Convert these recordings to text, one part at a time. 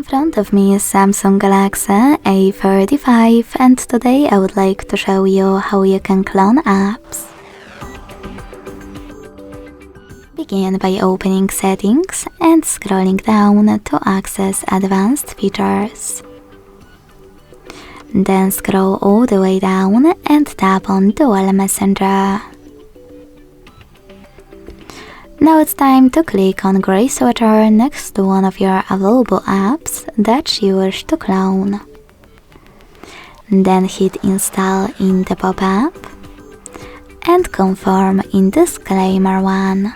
front of me is Samsung Galaxy A35 and today I would like to show you how you can clone apps. Begin by opening Settings and scrolling down to access Advanced Features. Then scroll all the way down and tap on Dual Messenger. Now it's time to click on grey sweater next to one of your available apps that you wish to clone. Then hit Install in the pop-up and confirm in Disclaimer 1.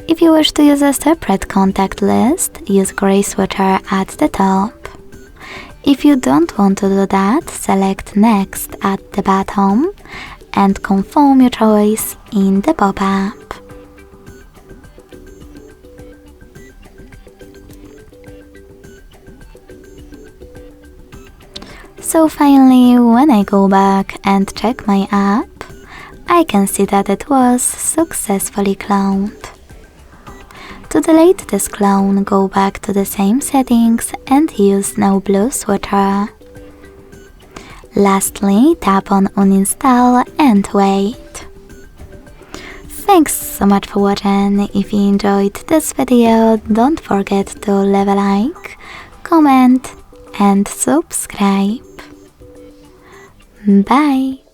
If you wish to use a separate contact list, use grey sweater at the top. If you don't want to do that, select Next at the bottom and confirm your choice in the pop-up. So finally, when I go back and check my app, I can see that it was successfully cloned. To delete this clone, go back to the same settings and use No Blue Sweater. Lastly, tap on Uninstall and wait. Thanks so much for watching. If you enjoyed this video, don't forget to leave a like, comment and subscribe. Bye!